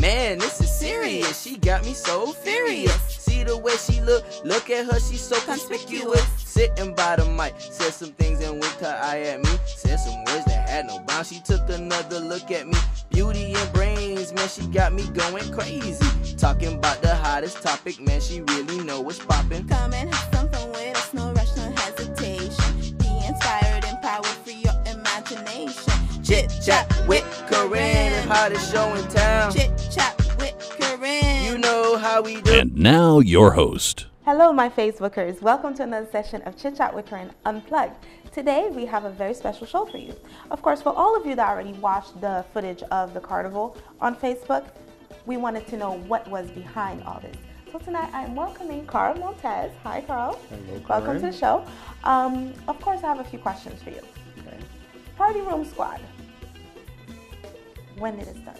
Man, this is serious. She got me so furious. See the way she look at her, she's so conspicuous. Sitting by the mic, said some things and winked her eye at me. Said some words that had no bounds. She took another look at me. Beauty and brains, man, she got me going crazy. Talking about the hottest topic, man, she really know what's poppin'. Come and have some fun with us, no rush, no hesitation. Be inspired, empowered, free your imagination. Chit chat with Corinne, hottest show in town. Chit chat with Corinne. You know how we do. And now your host. Hello, my Facebookers. Welcome to another session of Chit Chat with Corinne Unplugged. Today, we have a very special show for you. Of course, for all of you that already watched the footage of the carnival on Facebook, we wanted to know what was behind all this. So tonight, I'm welcoming Carl Montez. Hi, Carl. Hello, Welcome to Corinne. the show. Of course, I have a few questions for you. Okay. Party Room Squad. When did it start?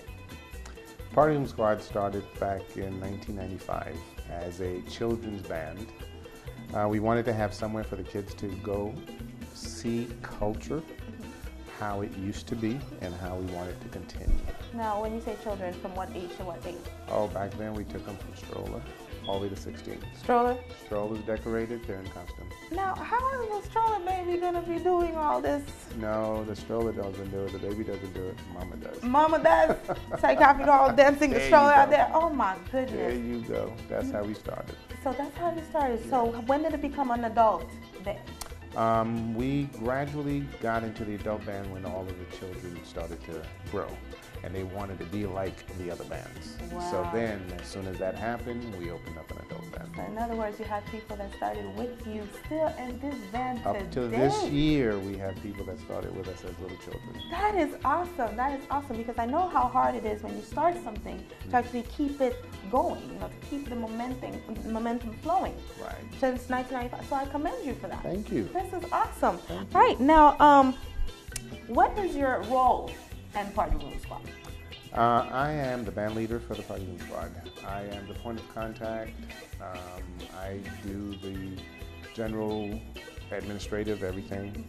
Party Room Squad started back in 1995 as a children's band. We wanted to have somewhere for the kids to go see culture, how it used to be, and how we want it to continue. Now, when you say children, from what age to what age? Oh, back then we took them from stroller all the way to 16. Stroller? Strollers decorated, they're in costume. Now, how is the stroller baby going to be doing all this? No, the stroller doesn't do it, the baby doesn't do it, mama does. Mama does. Psych Happy Doll dancing the There you stroller out go. there. Oh my There goodness. you go, that's how we started. So that's how you started. So when did it become an adult band? We gradually got into the adult band when all of the children started to grow and they wanted to be like the other bands. So Wow. then, as soon as that happened, we opened up an adult So band. in other words, you had people that started with you still in this band Up today. to this year, we have people that started with us as little children. That is awesome. That is awesome because I know how hard it is when you start something to actually keep it going, to keep the momentum flowing. Right. Since 1995. So I commend you for that. Thank you. This is awesome. Thank you. Right, now, what is your role in Party Room Squad? I am the band leader for the Party Room Squad. I am the point of contact. I do the general administrative everything.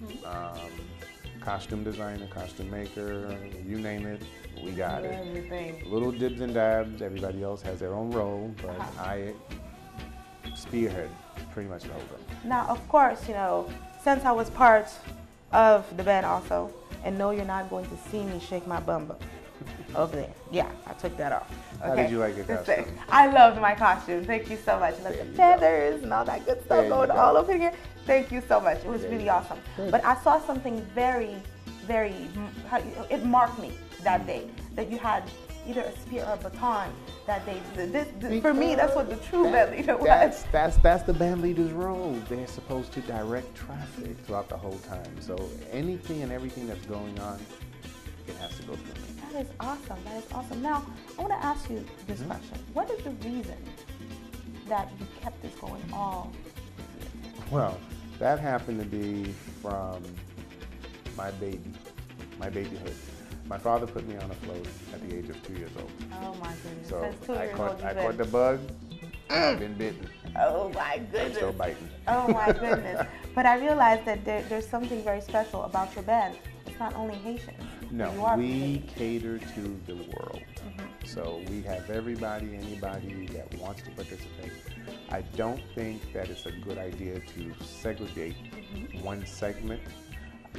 Costume designer, costume maker, you name it, we got it. Everything. Little dibs and dabs, everybody else has their own role, but I spearhead pretty much the whole thing. Now, of course, since I was part of the band also, and no, you're not going to see me shake my bum over there. Yeah, I took that off. How did you like your costume? I loved my costume. Thank you so much. I loved the feathers and all that good stuff There you going go. all over here. Thank you so much. It was There really you go. awesome. Good. But I saw something very, it marked me that day, that you had either a spear or a baton that day. For me, that's what the true band leader was. That's the band leader's role. They're supposed to direct traffic throughout the whole time. So anything and everything that's going on, it has to go through me. That is awesome. That is awesome. Now, I want to ask you this question. What is the reason that you kept this going all this year? Well, that happened to be from my babyhood. My father put me on a float at the age of 2 years old. Oh my goodness. So Since 2 I years caught old, I you've caught been- the bug. I've been bitten. Oh my I'm goodness. still biting. Oh my goodness. But I realized that there's something very special about your band. It's not only Haitian. You No, are we Haitian. cater to the world. So we have anybody that wants to participate. I don't think that it's a good idea to segregate one segment,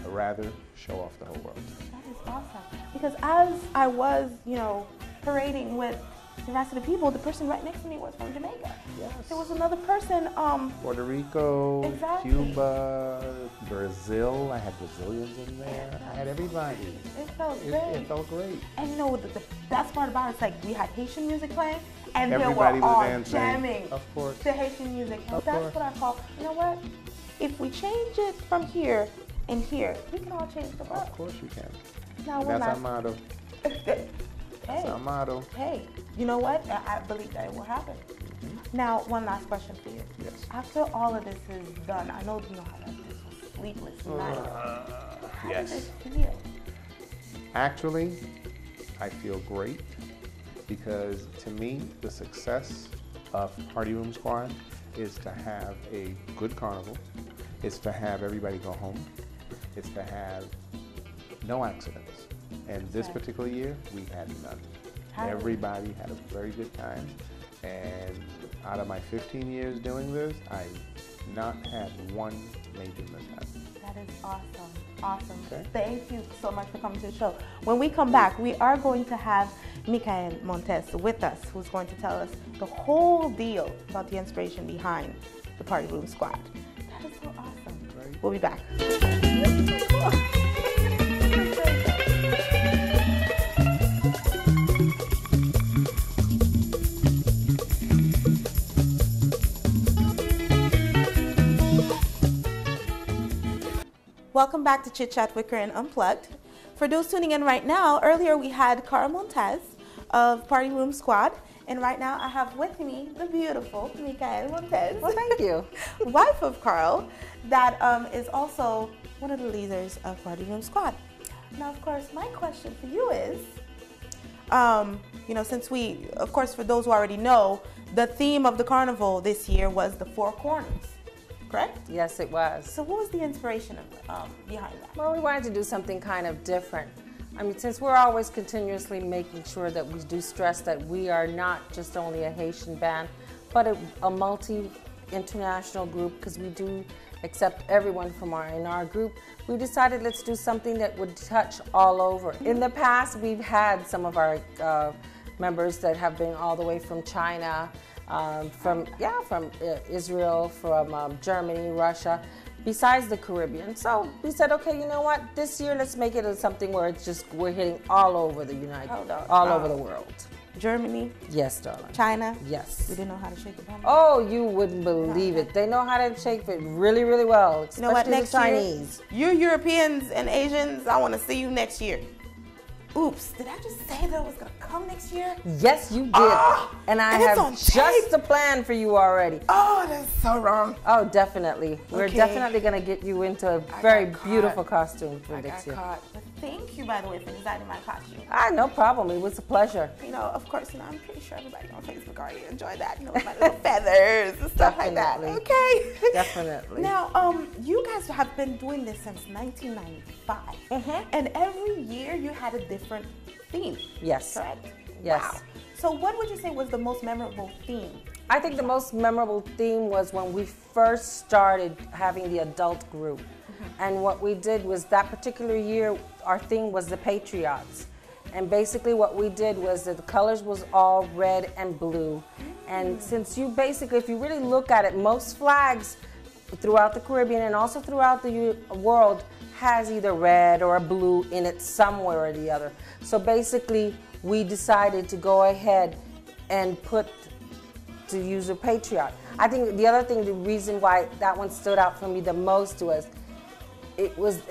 rather show off the whole world. That is awesome. Because as I was, parading with the rest of the people, the person right next to me was from Jamaica. Yes. There was another person, Puerto Rico, Exactly. Cuba, Brazil. I had Brazilians in there. I had everybody. it felt It great. felt great. And the best part about it is we had Haitian music playing, and Everybody they were was all dancing. jamming Of course. to Haitian music. And Of that's course. what I call, you know what? If we change it from here and here, we can all change the world. Of course you can. Now, And one that's our last, motto. That's our motto. hey, you know what? I believe that it will happen. Now, one last question for you. Yes. After all of this is done, I know you know how that this was sleepless night. How yes. does it feel? Actually, I feel great because to me, the success of Party Room Squad is to have a good carnival. It's to have everybody go home. It's to have no accidents. And this Right. particular year, we've had none. Everybody had a very good time. And out of my 15 years doing this, I've not had one major mishap. That is awesome. Awesome. Okay. Thank you so much for coming to the show. When we come back, we are going to have Michael Montes with us, who's going to tell us the whole deal about the inspiration behind the Party Room Squad. That is so awesome. Right. We'll be back. Welcome back to Chit Chat with Corinne Unplugged. For those tuning in right now, earlier we had Carl Montez of Party Room Squad, and right now I have with me the beautiful Michael Montez. Well, thank you. Wife of Carl, that is also one of the leaders of Party Room Squad. Now, of course, my question for you is, since we, of course, for those who already know, the theme of the carnival this year was the Four Corners. Correct? Yes, it was. So what was the inspiration behind that? Well, we wanted to do something kind of different. I mean, since we're always continuously making sure that we do stress that we are not just only a Haitian band, but a multi-international group, because we do accept everyone from in our group, we decided let's do something that would touch all over. In the past, we've had some of our members that have been all the way from China, from Israel, from Germany, Russia, besides the Caribbean. So we said, okay, you know what? This year, let's make it something where it's just we're hitting all over the over the world. Germany, Yes, darling. China. Yes. We didn't know how to shake it down. Oh, you wouldn't believe it. They know how to shake it really, really well, especially You know what? Next the Chinese. year, you Europeans and Asians, I want to see you next year. Oops, did I just say that I was going to come next year? Yes, you did. And I it's have on just tape. a plan for you already. Oh, that's so wrong. Oh, definitely. We're Okay. definitely going to get you into a I very got beautiful caught. costume for I got next year. caught. But thank you, by the way, for designing my costume. No problem. It was a pleasure. Of course, I'm pretty sure everybody on Facebook already enjoyed that. My little feathers and stuff like that. Definitely. Okay. Definitely. Now, you guys have been doing this since 1995. And every year you had a different theme. Yes. Correct? Yes. Wow. So what would you say was the most memorable theme? I think the most memorable theme was when we first started having the adult group. And what we did was that particular year, our theme was the Patriots. And basically what we did was that the colors was all red and blue. And since you basically, if you really look at it, most flags throughout the Caribbean and also throughout the world has either red or a blue in it somewhere or the other. So basically we decided to go ahead and to use a patriot. I think the other thing, the reason why that one stood out for me the most was,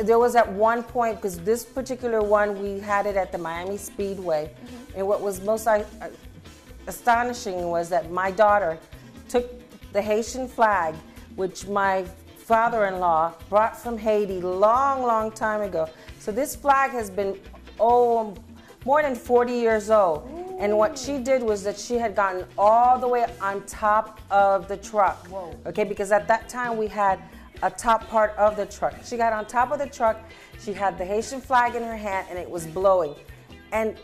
there was at one point, because this particular one, we had it at the Miami Speedway, and what was most astonishing was that my daughter took the Haitian flag, which my father-in-law brought from Haiti long time ago. So this flag has been, more than 40 years old. Ooh. And what she did was that she had gotten all the way on top of the truck. Whoa. Okay, because at that time we had a top part of the truck. She got on top of the truck, she had the Haitian flag in her hand, and it was blowing. And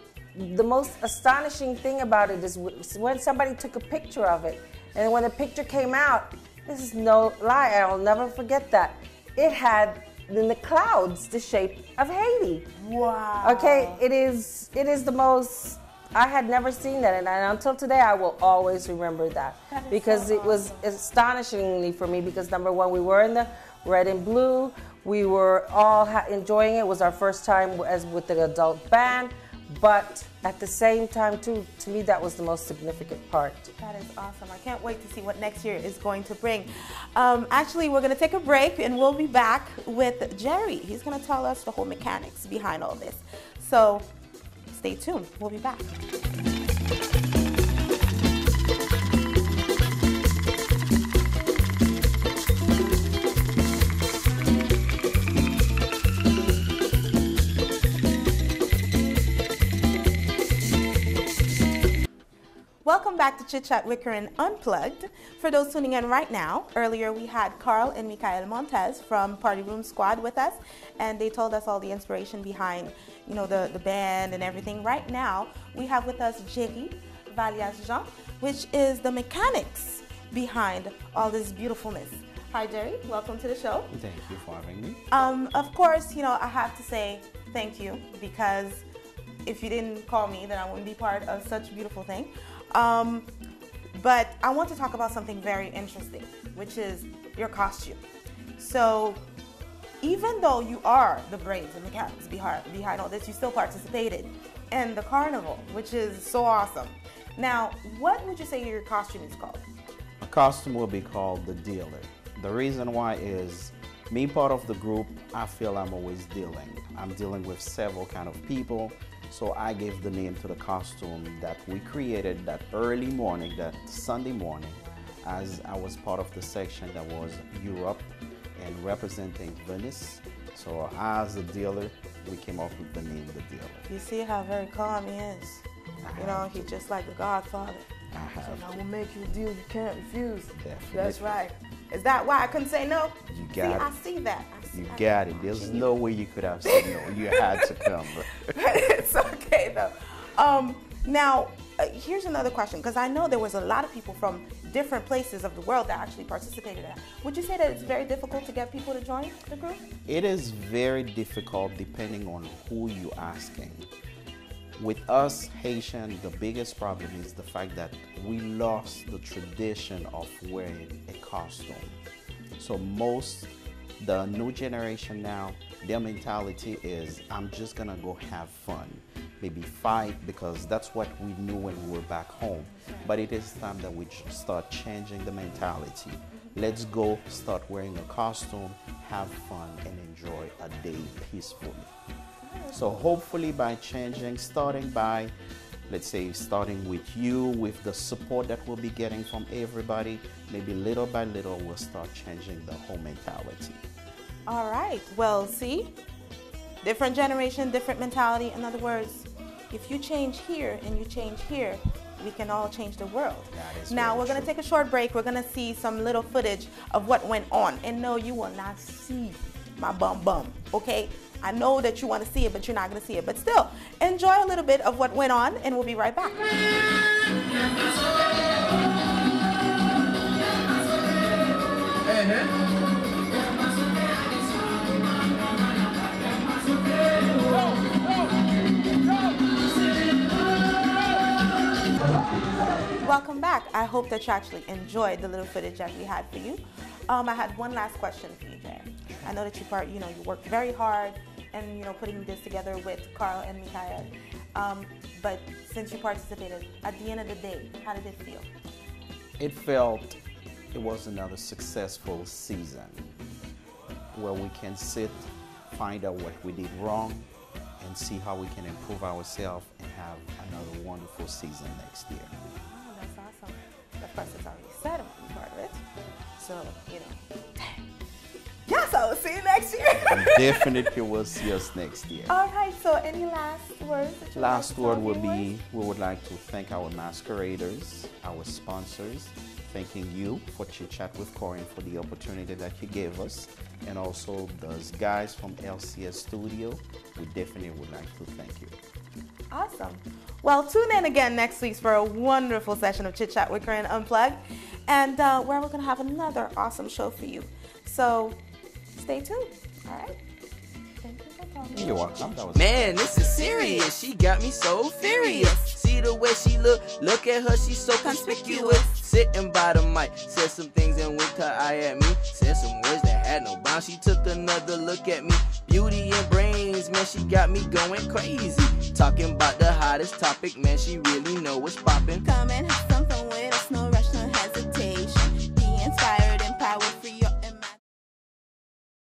the most astonishing thing about it is when somebody took a picture of it, and when the picture came out, this is no lie, I'll never forget that. It had in the clouds the shape of Haiti. Wow. Okay, it is the most, I had never seen that, and until today I will always remember that because so it was astonishingly for me, because number one, we were in the red and blue, we were all enjoying it. It was our first time as with the adult band, but at the same time too, to me that was the most significant part. That is awesome. I can't wait to see what next year is going to bring. Actually, we're going to take a break and we'll be back with Jerry. He's going to tell us the whole mechanics behind all this. So stay tuned. We'll be back. Welcome back to Chit Chat with Corinne Unplugged. For those tuning in right now, earlier we had Carl and Mikael Montez from Party Room Squad with us, and they told us all the inspiration behind, you know, the band and everything. Right now, we have with us Jerry Valias Jean, which is the mechanics behind all this beautifulness. Hi, Jerry. Welcome to the show. Thank you for having me. Of course, you know, I have to say thank you, because if you didn't call me, then I wouldn't be part of such a beautiful thing. But I want to talk about something very interesting, which is your costume. So even though you are the brains and mechanics behind all this, you still participated in the carnival, which is so awesome. Now, what would you say your costume is called? A costume will be called the dealer. The reason why is me part of the group, I feel I'm always dealing. I'm dealing with several kind of people. So I gave the name to the costume that we created that early morning, that Sunday morning, as I was part of the section that was Europe and representing Venice. So as a dealer, we came up with the name The Dealer. You see how very calm he is. You know, he's just like the Godfather. So I will make you a deal you can't refuse. Definitely. That's right. Is that why I couldn't say no? You got it. I see that. You got it. There's no way you could have said no. You had to come. It's okay though. Now, here's another question, because I know there was a lot of people from different places of the world that actually participated in that. Would you say that it's very difficult to get people to join the group? It is very difficult depending on who you're asking. With us Haitian, the biggest problem is the fact that we lost the tradition of wearing a costume. So the new generation now, their mentality is, I'm just gonna go have fun, maybe fight, because that's what we knew when we were back home. But it is time that we start changing the mentality. Let's go start wearing a costume, have fun, and enjoy a day peacefully. So hopefully by changing, starting with you, with the support that we'll be getting from everybody, maybe little by little we'll start changing the whole mentality. All right. Well, see, different generation, different mentality. In other words, if you change here and you change here, we can all change the world. Now we're going to take a short break. We're going to see some little footage of what went on. And no, you will not see my bum, okay? I know that you want to see it, but you're not going to see it. But still, enjoy a little bit of what went on, and we'll be right back. Welcome back. I hope that you actually enjoyed the little footage that we had for you. I had one last question for you, Jay. I know that you worked very hard and putting this together with Carl and Mikael. But since you participated, at the end of the day, how did it feel? It felt it was another successful season where we can find out what we did wrong, and see how we can improve ourselves and have another wonderful season next year. Oh, that's awesome. Of course, it's already said I'm gonna be part of it. So, yeah, so see you next year. Definitely will see us next year. All right, so any last words that you Last word will be, viewers? we would like to thank our masqueraders, our sponsors, thanking you for Chit Chat with Corinne for the opportunity that you gave us, and also those guys from LCS Studio. We definitely would like to thank you. Awesome. Well, tune in again next week for a wonderful session of Chit Chat with Corinne Unplugged, and where we're going to have another awesome show for you. So stay tuned. All right. Thank you for coming. You're welcome. That was Man, this is serious. She got me so furious. See the way she look at her, she's so conspicuous. Sitting by the mic, said some things and winked her eye at me. Said some words that had no bounds. She took another look at me. Beauty and brains, man, she got me going crazy. Talking about the hottest topic, man, she really know what's poppin'. Come and have